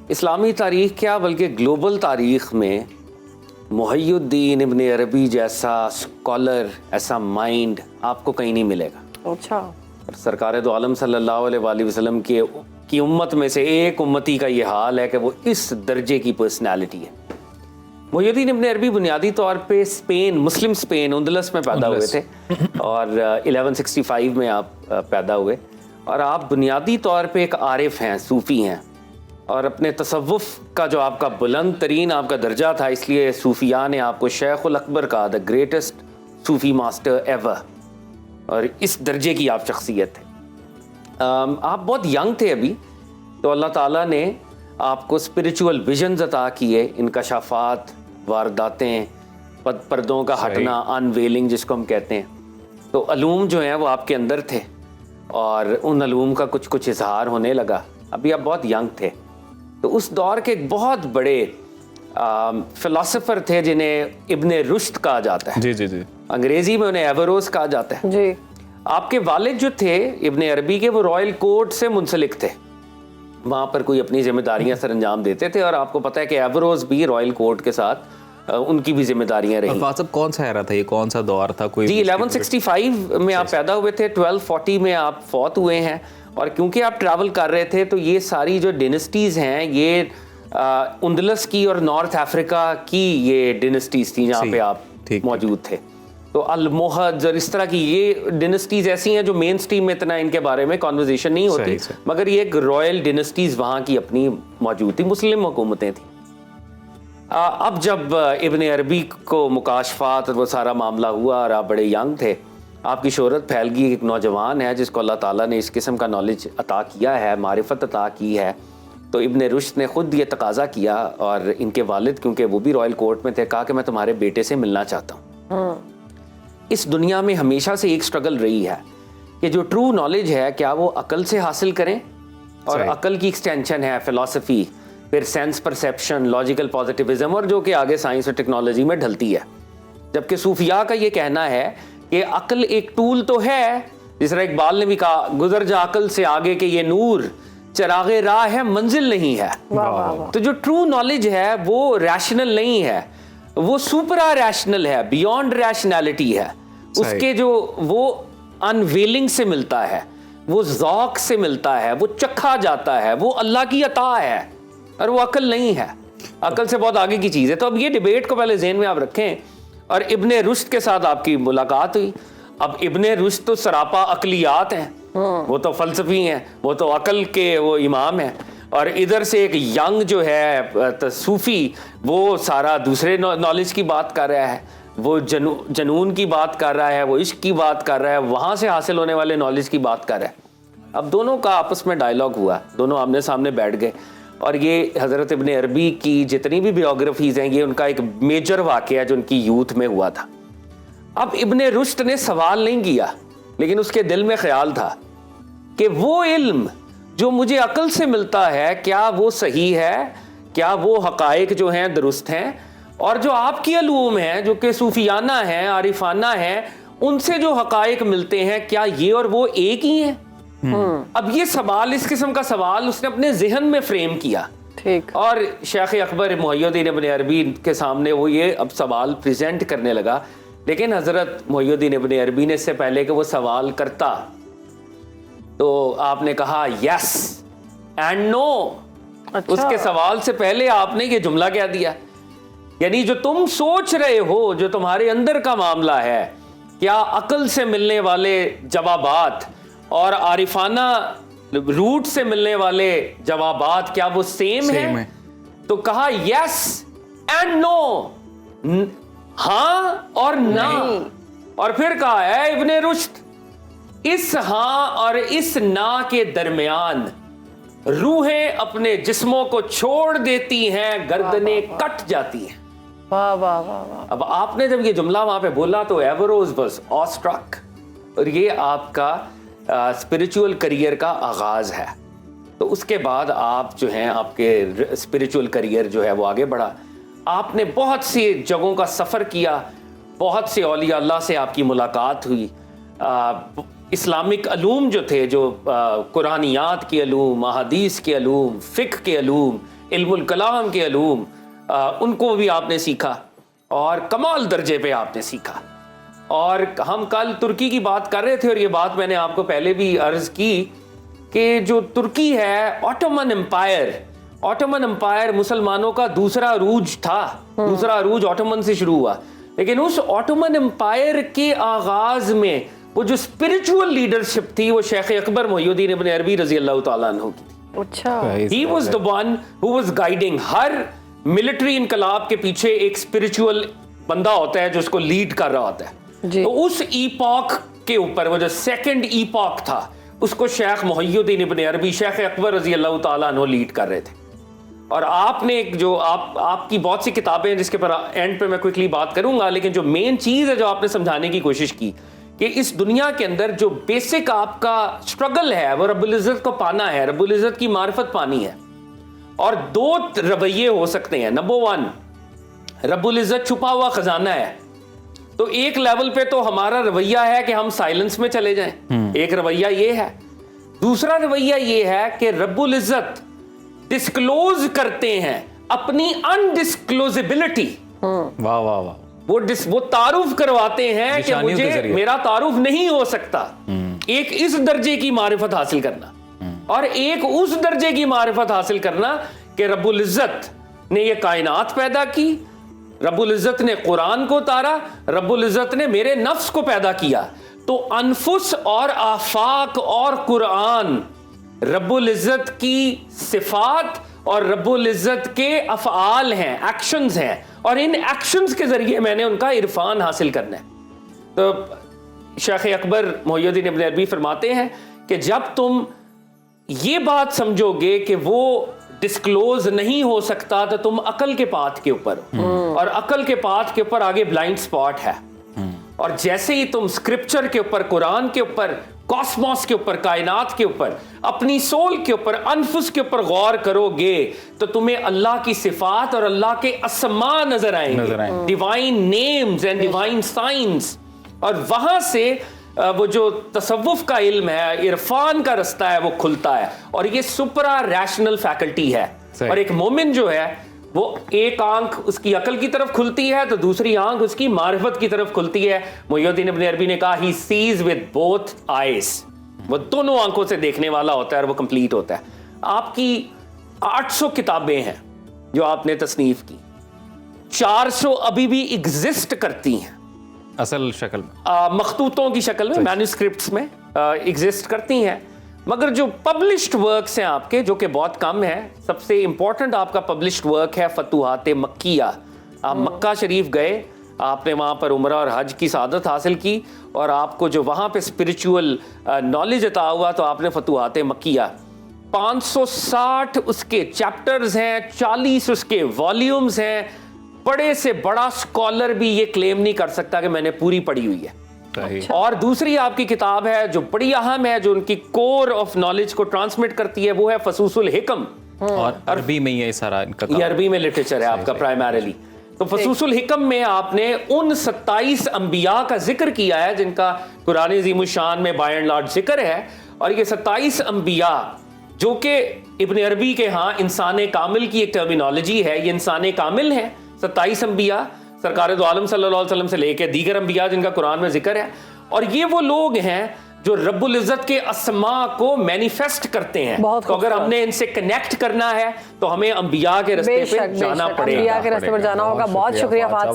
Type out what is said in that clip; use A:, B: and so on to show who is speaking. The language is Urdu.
A: اسلامی تاریخ کیا بلکہ گلوبل تاریخ میں محی الدین ابن عربی جیسا اسکالر، ایسا مائنڈ آپ کو کہیں نہیں ملے گا.
B: اچھا.
A: سرکار دو عالم صلی اللہ علیہ وآلہ وسلم کی امت میں سے ایک امتی کا یہ حال ہے کہ وہ اس درجے کی پرسنالٹی ہے. محی الدین ابن عربی بنیادی طور پہ اسپین، مسلم اسپین، اندلس میں پیدا ہوئے تھے اور 1165 میں آپ پیدا ہوئے، اور آپ بنیادی طور پہ ایک عارف ہیں، صوفی ہیں، اور اپنے تصوف کا جو آپ کا بلند ترین آپ کا درجہ تھا، اس لیے صوفیاء نے آپ کو شیخ الاکبر کہا، دا گریٹسٹ صوفی ماسٹر ایور، اور اس درجے کی آپ شخصیت تھے. آپ بہت ینگ تھے ابھی، تو اللہ تعالیٰ نے آپ کو اسپریچول ویژنز عطا کیے، انکشافات، وارداتیں، پردوں کا ہٹنا، انویلنگ جس کو ہم کہتے ہیں. تو علوم جو ہیں وہ آپ کے اندر تھے، اور ان علوم کا کچھ اظہار ہونے لگا. ابھی آپ بہت ینگ تھے. تو اس دور کے ایک بہت بڑے فلاسفر تھے جنہیں ابن رشد کہا جاتا ہے.
C: جی
A: انگریزی میں انہیں ایوروز کہا جاتا ہے.
B: جی.
A: آپ کے والد جو تھے ابن عربی کے، وہ رائل کورٹ سے منسلک تھے، وہاں پر کوئی اپنی ذمہ داریاں سر انجام دیتے تھے، اور آپ کو پتہ ہے کہ ایوروز بھی رائل کورٹ کے ساتھ ان کی بھی ذمہ داریاں رہیں.
C: صاحب کون سا ایرا تھا یہ، کون سا دور تھا؟ کوئی
A: جی 1165 میں آپ پیدا ہوئے تھے، 1240 میں آپ فوت ہوئے ہیں. اور کیونکہ آپ ٹریول کر رہے تھے تو یہ ساری جو ڈینسٹیز ہیں یہ اندلس کی اور نارتھ افریقہ کی یہ ڈینسٹیز تھیں جہاں پہ آپ موجود تھے. تو الموہدز اور اس طرح کی یہ ڈینسٹیز ایسی ہیں جو مین سٹریم میں اتنا ان کے بارے میں کانورزیشن نہیں ہوتی، مگر یہ ایک رائل ڈینسٹیز وہاں کی اپنی موجود تھی، مسلم حکومتیں تھیں. اب جب ابن عربی کو مکاشفات اور وہ سارا معاملہ ہوا اور آپ بڑے ینگ تھے، آپ کی شہرت پھیل گئی. ایک نوجوان ہے جس کو اللہ تعالیٰ نے اس قسم کا نالج عطا کیا ہے، معرفت عطا کی ہے. تو ابن رشد نے خود یہ تقاضا کیا، اور ان کے والد کیونکہ وہ بھی رائل کورٹ میں تھے، کہا کہ میں تمہارے بیٹے سے ملنا چاہتا ہوں. اس دنیا میں ہمیشہ سے ایک سٹرگل رہی ہے کہ جو ٹرو نالج ہے کیا وہ عقل سے حاصل کریں، اور عقل کی ایکسٹینشن ہے فلسفی، پھر سینس پرسیپشن، لاجیکل پازیٹیوزم، اور جو کہ آگے سائنس اور ٹیکنالوجی میں ڈھلتی ہے. جبکہ صوفیاء کا یہ کہنا ہے کہ عقل ایک ٹول تو ہے، جس طرح اقبال نے بھی کہا، گزر جا عقل سے آگے کہ یہ نور چراغ راہ ہے، منزل نہیں ہے. تو جو ٹرو نالج ہے وہ ریشنل نہیں ہے، وہ سپرا ریشنل ہے، بیونڈ ریشنالٹی ہے. اس کے جو وہ انویلنگ سے ملتا ہے، وہ ذوق سے ملتا ہے، وہ چکھا جاتا ہے، وہ اللہ کی عطا ہے، اور وہ عقل نہیں ہے. عقل سے بہت آگے کی چیز ہے. تو اب یہ ڈیبیٹ کو پہلے ذہن میں آپ رکھیں. اور ابن رشد کے ساتھ آپ کی ملاقات ہوئی. اب ابن رشد تو سراپا عقلیات ہیں، وہ تو فلسفی ہیں، وہ تو عقل کے وہ امام ہیں. اور ادھر سے ایک ینگ جو ہے صوفی، وہ سارا دوسرے نالج کی بات کر رہا ہے، وہ جنون کی بات کر رہا ہے، وہ عشق کی بات کر رہا ہے، وہاں سے حاصل ہونے والے نالج کی بات کر رہا ہے. اب دونوں کا آپس میں ڈائلاگ ہوا، دونوں آمنے سامنے بیٹھ گئے. اور یہ حضرت ابن عربی کی جتنی بھی بیوگرافیز ہیں، یہ ان کا ایک میجر واقعہ ہے جو ان کی یوتھ میں ہوا تھا. اب ابن رشد نے سوال نہیں کیا، لیکن اس کے دل میں خیال تھا کہ وہ علم جو مجھے عقل سے ملتا ہے کیا وہ صحیح ہے، کیا وہ حقائق جو ہیں درست ہیں، اور جو آپ کی علوم ہیں جو کہ صوفیانہ ہیں، عارفانہ ہیں، ان سے جو حقائق ملتے ہیں کیا یہ اور وہ ایک ہی ہیں. اب یہ سوال، اس قسم کا سوال اس نے اپنے ذہن میں فریم کیا. اور شیخ اکبر محی الدین ابن عربی کے سامنے وہ یہ اب سوال پریزنٹ کرنے لگا. لیکن حضرت محی الدین ابن عربی نے اس سے پہلے کہ وہ سوال کرتا تو آپ نے کہا یس اینڈ نو. اس کے سوال سے پہلے آپ نے یہ جملہ کہہ دیا، یعنی جو تم سوچ رہے ہو، جو تمہارے اندر کا معاملہ ہے، کیا عقل سے ملنے والے جوابات اور عارفانہ روٹ سے ملنے والے جوابات کیا وہ سیم ہیں؟ تو کہا یس اینڈ نو، ہاں اور نہ. اور پھر کہا اے ابن رشد، اس ہاں اور اس نہ کے درمیان روحیں اپنے جسموں کو چھوڑ دیتی ہیں، گردنیں کٹ جاتی ہیں. اب آپ نے جب یہ جملہ وہاں پہ بولا تو ایوروز واز آ اسٹرک. اور یہ آپ کا اسپریچول کریئر کا آغاز ہے. تو اس کے بعد آپ جو ہیں، آپ کے اسپریچول کریئر جو ہے وہ آگے بڑھا. آپ نے بہت سی جگہوں کا سفر کیا، بہت سے اولیاء اللہ سے آپ کی ملاقات ہوئی. اسلامک علوم جو تھے، جو قرآنیات کے علوم، احادیث کے علوم، فقہ کے علوم، علم الکلام کے علوم ان کو بھی آپ نے سیکھا اور کمال درجے پہ آپ نے سیکھا. اور ہم کل ترکی کی بات کر رہے تھے اور یہ بات میں نے آپ کو پہلے بھی عرض کی کہ جو ترکی ہے آٹومن امپائر مسلمانوں کا دوسرا عروج تھا. دوسرا عروج آٹومن سے شروع ہوا, لیکن اس آٹومن امپائر کے آغاز میں وہ جو اسپرچول لیڈرشپ تھی وہ شیخ اکبر محی الدین ابن عربی رضی اللہ تعالیٰ عنہ کی تھی.
B: اچھا,
A: He was the one who was guiding. Hare military انقلاب کے پیچھے ایک اسپرچول بندہ ہوتا ہے جو اس کو لیڈ کر رہا ہوتا ہے. تو اس ایپاک کے اوپر وہ جو سیکنڈ ایپاک تھا اس کو شیخ محی الدین ابن عربی شیخ اکبر رضی اللہ تعالیٰ عنہ لیڈ کر رہے تھے. اور آپ نے جو آپ کی بہت سی کتابیں ہیں جس کے پر اینڈ پہ میں کوئکلی بات کروں گا, لیکن جو مین چیز ہے جو آپ نے سمجھانے کی کوشش کی کہ اس دنیا کے اندر جو بیسک آپ کا سٹرگل ہے وہ رب العزت کو پانا ہے, رب العزت کی معرفت پانی ہے. اور دو رویے ہو سکتے ہیں. نمبر 1, رب العزت چھپا ہوا خزانہ ہے, تو ایک لیول پہ تو ہمارا رویہ ہے کہ ہم سائلنس میں چلے جائیں, ایک رویہ یہ ہے. دوسرا رویہ یہ ہے کہ رب العزت ڈسکلوز کرتے ہیں اپنی انڈسکلوزیبلٹی.
C: واہ واہ واہ,
A: وہ تعارف کرواتے ہیں کہ مجھے میرا تعارف نہیں ہو سکتا. ایک اس درجے کی معرفت حاصل کرنا اور ایک اس درجے کی معرفت حاصل کرنا کہ رب العزت نے یہ کائنات پیدا کی, رب العزت نے قرآن کو اتارا, رب العزت نے میرے نفس کو پیدا کیا. تو انفس اور آفاق اور قرآن رب العزت کی صفات اور رب العزت کے افعال ہیں, ایکشنز ہیں, اور ان ایکشنز کے ذریعے میں نے ان کا عرفان حاصل کرنا ہے. تو شیخ اکبر محی الدین ابن عربی فرماتے ہیں کہ جب تم یہ بات سمجھو گے کہ وہ ڈسکلوز نہیں ہو سکتا تو تم عقل کے پاتھ کے اوپر ہو, اور عقل کے پاتھ کے اوپر آگے بلائنڈ سپاٹ ہے. اور جیسے ہی تم اسکرپچر کے اوپر, قرآن کے اوپر, کاسموس کے اوپر, کائنات کے اوپر, اپنی سول کے اوپر, انفس کے اوپر غور کرو گے تو تمہیں اللہ کی صفات اور اللہ کے اسماء نظر آئیں گے, divine names and divine science. اور وہاں سے وہ جو تصوف کا علم ہے, عرفان کا رستہ ہے, وہ کھلتا ہے. اور یہ سپرا ریشنل فیکلٹی ہے. اور ایک مومن جو ہے وہ ایک آنکھ اس کی عقل کی طرف کھلتی ہے تو دوسری آنکھ اس کی معرفت کی طرف کھلتی ہے. محی الدین ابن عربی نے کہا he sees with both eyes, وہ دونوں آنکھوں سے دیکھنے والا ہوتا ہے اور وہ کمپلیٹ ہوتا ہے. آپ کی 800 کتابیں ہیں جو آپ نے تصنیف کی, 400 ابھی بھی ایگزسٹ کرتی ہیں
C: اصل شکل میں,
A: مخطوطوں کی شکل میں, مینوسکرپٹس میں ایگزسٹ کرتی ہیں. مگر جو پبلشڈ ورکس ہیں آپ کے, جو کہ بہت کم ہیں, سب سے امپورٹنٹ آپ کا پبلشڈ ورک ہے فتوحات مکیہ. آپ مکہ شریف گئے, آپ نے وہاں پر عمرہ اور حج کی سعادت حاصل کی, اور آپ کو جو وہاں پہ اسپرچول نالج عطا ہوا تو آپ نے فتوحات مکیہ 560 اس کے چیپٹرز ہیں, 40 اس کے والیومز ہیں. بڑے سے بڑا اسکالر بھی یہ کلیم نہیں کر سکتا کہ میں نے پوری پڑھی ہوئی ہے. اور دوسری آپ کی کتاب ہے جو بڑی اہم ہے, جو ان کی کور آف نالج کو ٹرانسمٹ کرتی ہے, وہ ہے فصوص الحکم.
C: اور عربی میں یہ سارا ان کا,
A: یہ عربی میں لٹریچر ہے آپ کا پرائمریلی. تو فصوص الحکم میں آپ نے ان 27 انبیاء کا ذکر کیا ہے جن کا قرآن عظیم الشان میں بائی اینڈ لارج ذکر ہے. اور یہ 27 انبیاء جو کہ ابن عربی کے ہاں انسان کامل کی ایک ٹرمینالوجی ہے, یہ انسان کامل ہیں 27 انبیاء, سرکار دو عالم صلی اللہ علیہ وسلم سے لے کے دیگر انبیاء جن کا قرآن میں ذکر ہے. اور یہ وہ لوگ ہیں جو رب العزت کے اسماء کو مینیفیسٹ کرتے ہیں. تو اگر ہم نے ان سے کنیکٹ کرنا ہے تو ہمیں انبیاء کے راستے پہ جانا پڑے گا.
B: انبیاء کے راستے پر جانا ہوگا. بہت شکریہ فہد صاحب.